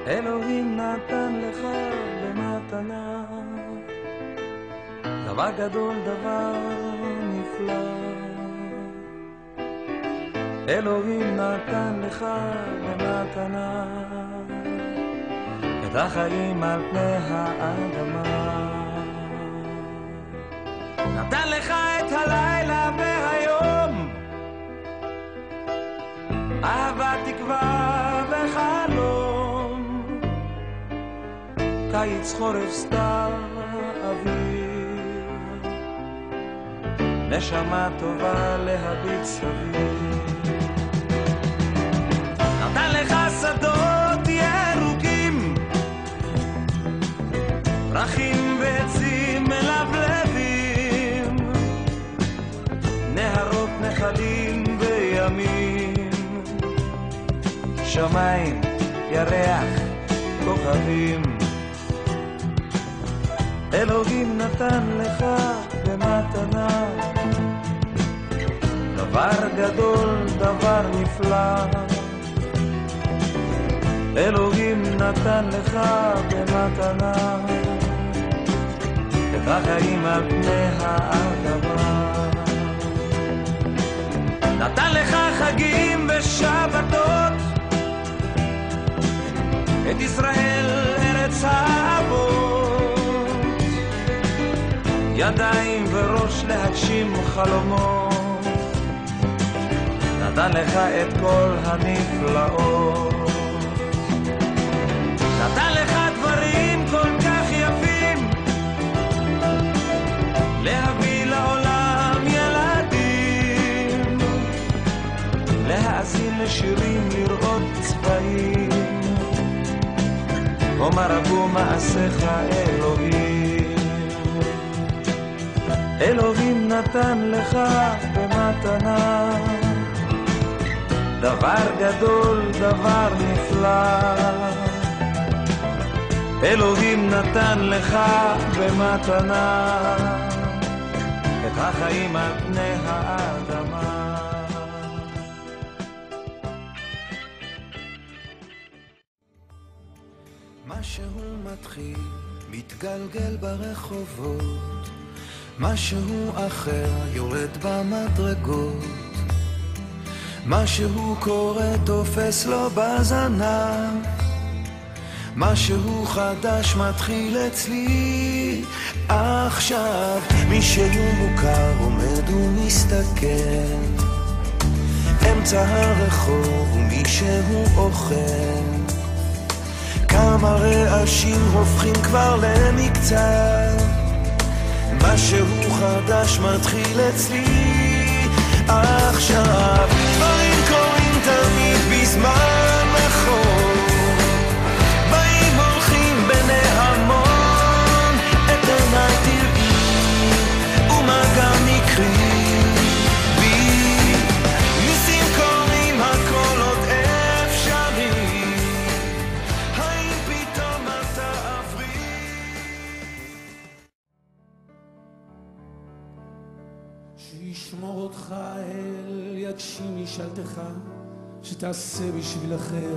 אלוהים נתן לך במתנה דבר גדול, דבר נפלא. אלוהים נתן לך במתנה את החיים על פני האדמה. נתן לך את הלילה והיום, אהבה, תקווה וחלום, קיץ, חורף, סתיו, אוויר, נשמה טובה להביט סביב. נתן לך שדות ירוקים, פרחים ועצים מלבלבים, נהרות, נחלים וימים, שמיים, ירח, כוכבים. אלוהים נתן לך במתנה דבר גדול, דבר נפלא. אלוהים נתן לך במתנה את החיים על פני האדמה. נתן לך חגים ושבתות, את ישראל ארץ האבות, ידיים וראש להגשים חלומות. נתן לך את כל הנפלאות, נתן לך דברים כל כך יפים, להביא לעולם ילדים, להאזין לשירים, לראות צבעים. אומר רבו מעשיך אלוהים. אלוהים נתן לך במתנה דבר גדול, דבר נפלא. אלוהים נתן לך במתנה את החיים על פני האדמה. משהו מתחיל, מתגלגל ברחובות, משהו אחר יורד במדרגות, משהו קורה תופס לו בזנב, משהו חדש מתחיל אצלי עכשיו. מישהו מוכר עומד ומסתכל אמצע הרחוב ומישהו אוכל, כמה רעשים הופכים כבר למקצת. משהו חדש מתחיל אצלי עכשיו. דברים קורים תמיד בזמן נכון, באים הולכים בני המון, את עיניי תראי ומה גם יקרי בי. ניסים קורים, הכל עוד אפשרי, האם פתאום אתה עברי? שישמור אותך אל, יגשים משאלתך, שתעשה בשביל אחר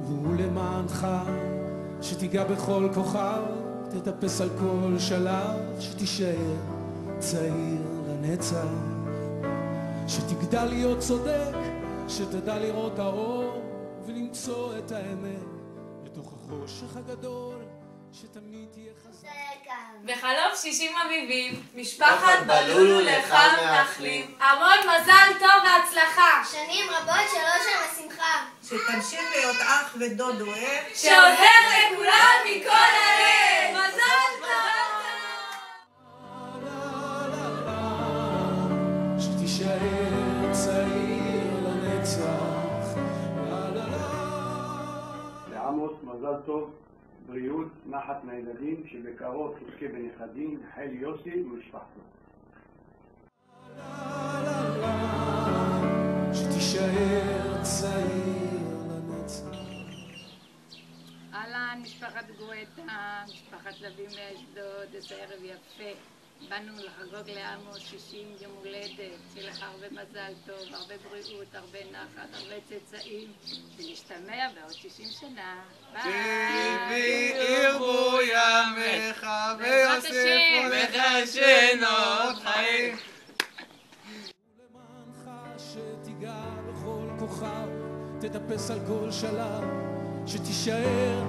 והוא למענך, שתיגע בכל כוכב, תטפס על כל שלב, שתישאר צעיר לנצח, שתגדל להיות צודק, שתדע לראות האור ולמצוא את האמת בתוך החושך הגדול, שתמיד תהיה חזק. בחלוף 60 אביבים, משפחת בלולו לך מאחלים המון מזל טוב והצלחה, שנים רבות שלא שם השמחה, שתמשיך להיות אח ודוד אוהב, שעוזר לכולם מכל הלב. מזל טוב. שתישאר צעיר לנצח. לעמוס מזל טוב, בריאות, נחת מהילדים, שבקרוב תזכה בנכדים, חל יוסי ומשפחתו. שתישאר צעיר לנצח. אהלן, משפחת גואטה, משפחת לוי מאשדוד, איזה ערב יפה. באנו לחגוג לעמוס 60 יום הולדת, שיהיה לך הרבה מזל טוב, הרבה בריאות, הרבה נחת, הרבה צאצאים, ונשתמע בעוד 60 שנה. ביי! ירבו ימיך ויוסיפו לך שנות חיים. ולמענך שתיגע בכל כוכב, תטפס על כל שלב, שתישאר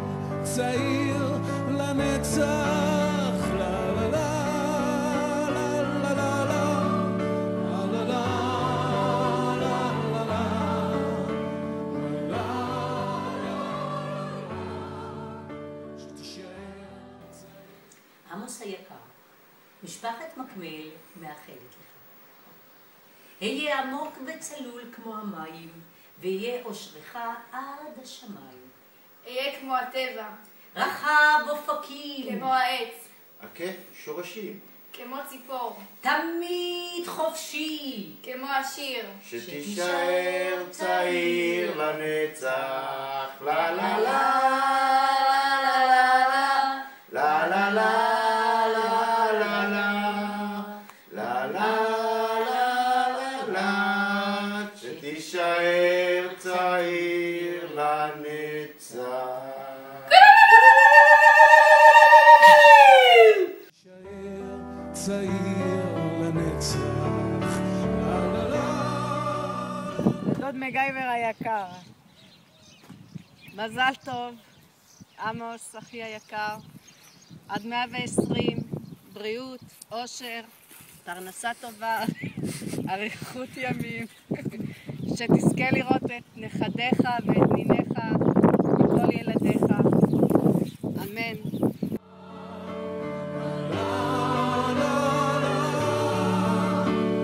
צעיר לנצח. לה לה לה עמוס היקר, משפחת מקמל מאחלת לך. היה עמוק וצלול כמו המים, ויהיה אושרך עד השמיים. אהיה כמו הטבע, רחב אופקים, כמו העץ, עקף שורשים, כמו ציפור, תמיד חופשי, כמו השיר, שתישאר צעיר לנצח. לה לה לה לה לה לה שתישאר צעיר לנצח. תישאר צעיר לנצח. דוד מגייבר היקר, מזל טוב, עמוס אחי היקר, עד 120, בריאות, אושר, פרנסה טובה, אריכות ימים, שתזכה לראות את נכדיך ואת ניניך וכל ילדיך, אמן.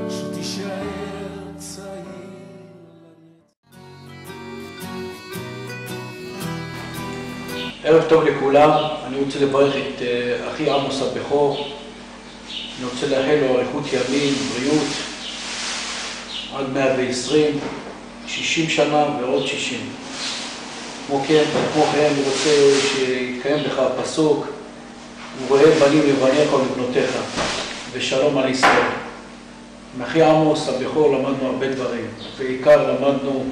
שתישאר צעיר. ערב טוב לכולם, אני רוצה לברך את אחי עמוס הבכור. אני רוצה לאחל לו אריכות ימים, בריאות, עד 120, 60 שנה ועוד 60. כמו כן, אני רוצה שיתקיים לך הפסוק, וראה בנים לבניך ולבנותיך, ושלום על ישראל. מאחי עמוס הבכור למדנו הרבה דברים, בעיקר למדנו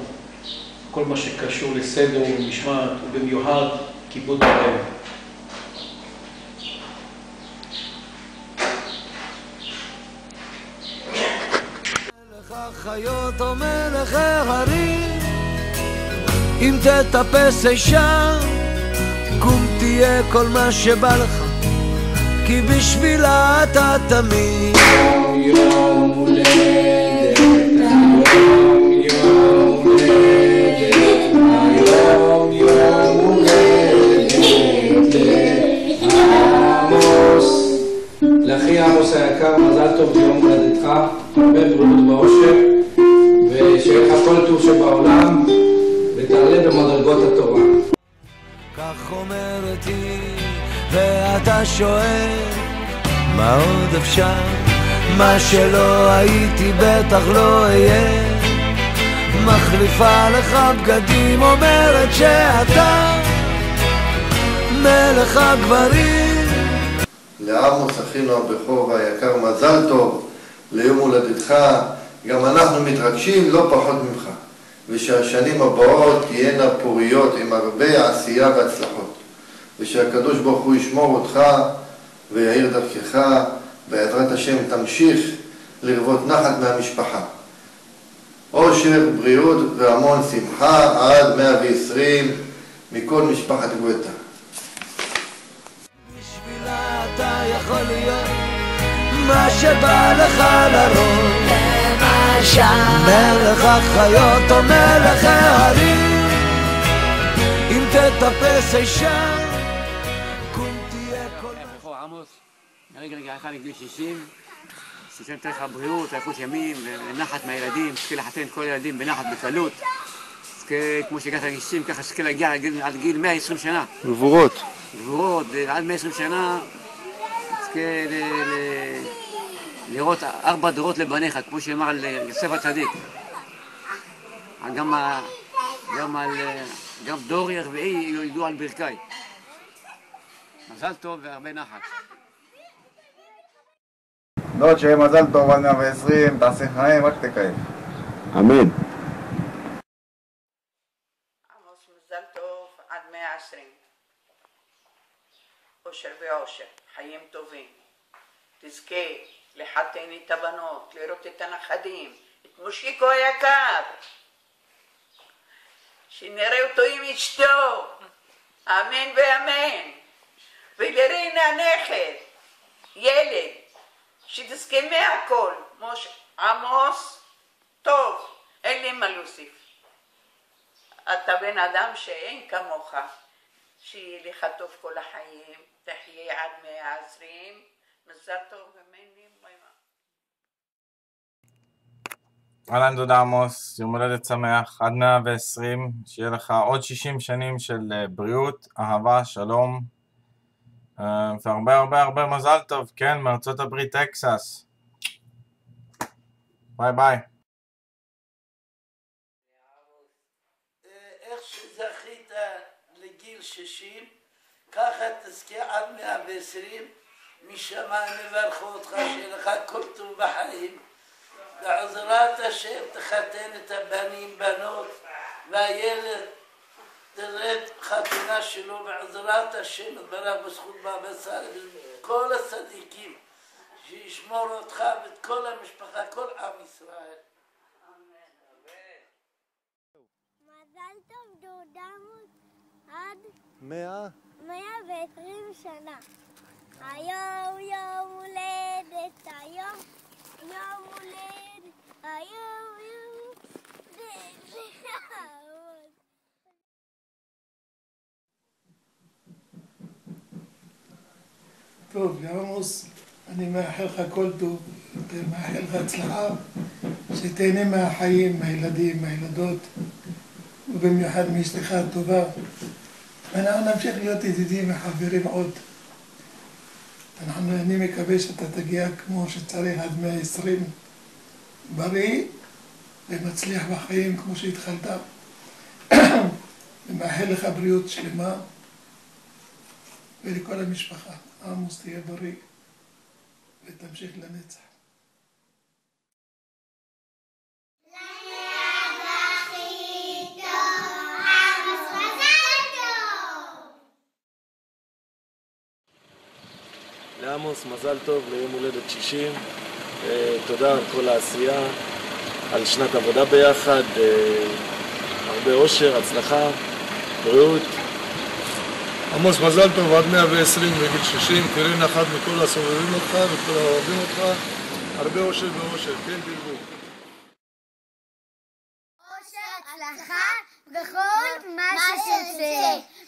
כל מה שקשור לסדר ומשמעת, ובמיוחד כיבוד הלב. מלך החיות או מלך ההרים, אם תטפס אישה, קום תהיה כל מה שבא לך, כי בשבילה אתה תמיד. יום הולדת, יום הולדת, היום יום הולדת לעמוס. לאחי עמוס היקר, מזל טוב ביום הולדתך, הרבה בריאות באושר, ושיהיה לך כל טוב שבעולם, ותעלה במדרגות התורה. כך אומרת היא, ואתה שואל, מה עוד אפשר? מה שלא הייתי בטח לא אהיה. מחליפה לך בגדים, אומרת שאתה מלך הגברים. לעמוס אחינו הבכור והיקר, מזל טוב ליום הולדתך. גם אנחנו מתרגשים לא פחות ממך, ושהשנים הבאות תהיינה פוריות עם הרבה עשייה והצלחות, ושהקדוש ברוך הוא ישמור אותך ויאיר דרכך, בעזרת השם תמשיך לרבות נחת מהמשפחה, אושר, בריאות והמון שמחה עד 120 מכל משפחת גואטה. בשבילה אתה יכול להיות מה שבא לך לראש, למשל מלך החיות או מלך ההרים, אם תטפס אישה, קום תהיה כל... בכור עמוס, רגע אחד לגיל 60, שתיתן לך בריאות, אריכות ימים ונחת מהילדים, תזכה לחתן את כל הילדים בנחת בקלות, תזכה כמו שהגעת לגיל 60, ככה תזכה להגיע עד גיל 120 שנה. גבורות. גבורות, עד 120 שנה, תזכה לראות 4 דורות לבניך, כמו שאמר על יוסף הצדיק. גם דור רביעי ידעו על ברכי. מזל טוב והרבה נחת. דוד, שיהיה מזל טוב עד 120, תעשה חיים, רק תקיים. אמן. עמוס, מזל טוב עד 120. אושר ואושר, חיים טובים. תזכה לחתן את הבנות, לראות את הנכדים, את מושיקו היקר. שנראה אותו עם אשתו, אמן ואמן. ולרינה הנכד, ילד, שתזכה מהכל. עמוס, טוב, אין לי מה להוסיף. אתה בן אדם שאין כמוך, שיהיה לך טוב כל החיים, תחיה עד 120, מזל טוב ממני, ביי ביי. אהלן דודה עמוס, יום הולדת שמח, עד 120, שיהיה לך עוד 60 שנים של בריאות, אהבה, שלום, והרבה הרבה הרבה מזל טוב, כן, מארצות הברית, טקסס. ביי ביי. איך שזכית לגיל 60, ככה תזכה עד 120, משמיים יברכו אותך, שיהיה לך כל טוב בחיים. בעזרת השם תחתן את הבנים, בנות, והילד תרד חתונה שלו בעזרת השם, יתברך בזכות בבא סאלי, כל הצדיקים, שישמור אותך ואת כל המשפחה, כל עם ישראל. מזל טוב דודה עמוס עד 120 שנה. היום יום הולדת, היום יום הולדת, היום יום הולדת. טוב, עמוס, אני מאחל לך כל טוב, מאחל לך הצלחה, שתהנה מהחיים, מהילדים, מהילדות, ובמיוחד מאשתך הטובה. ואנחנו נמשיך להיות ידידים וחברים עוד. אני מקווה שאתה תגיע כמו שצריך עד 120, בריא ומצליח בחיים כמו שהתחלת. ומאחל לך בריאות שלמה ולכל המשפחה. עמוס, תהיה בריא ותמשיך לנצח. לעמוס מזל טוב ליום הולדת 60, תודה על כל העשייה, על שנת עבודה ביחד, הרבה אושר, הצלחה, בריאות. עמוס, מזל טוב עד 120 בגיל 60, תראה נחת מכל הסובבים אותך וכל האוהבים אותך, הרבה אושר ואושר, כן תרבו. אושר, הצלחה וכל מה שתרצה.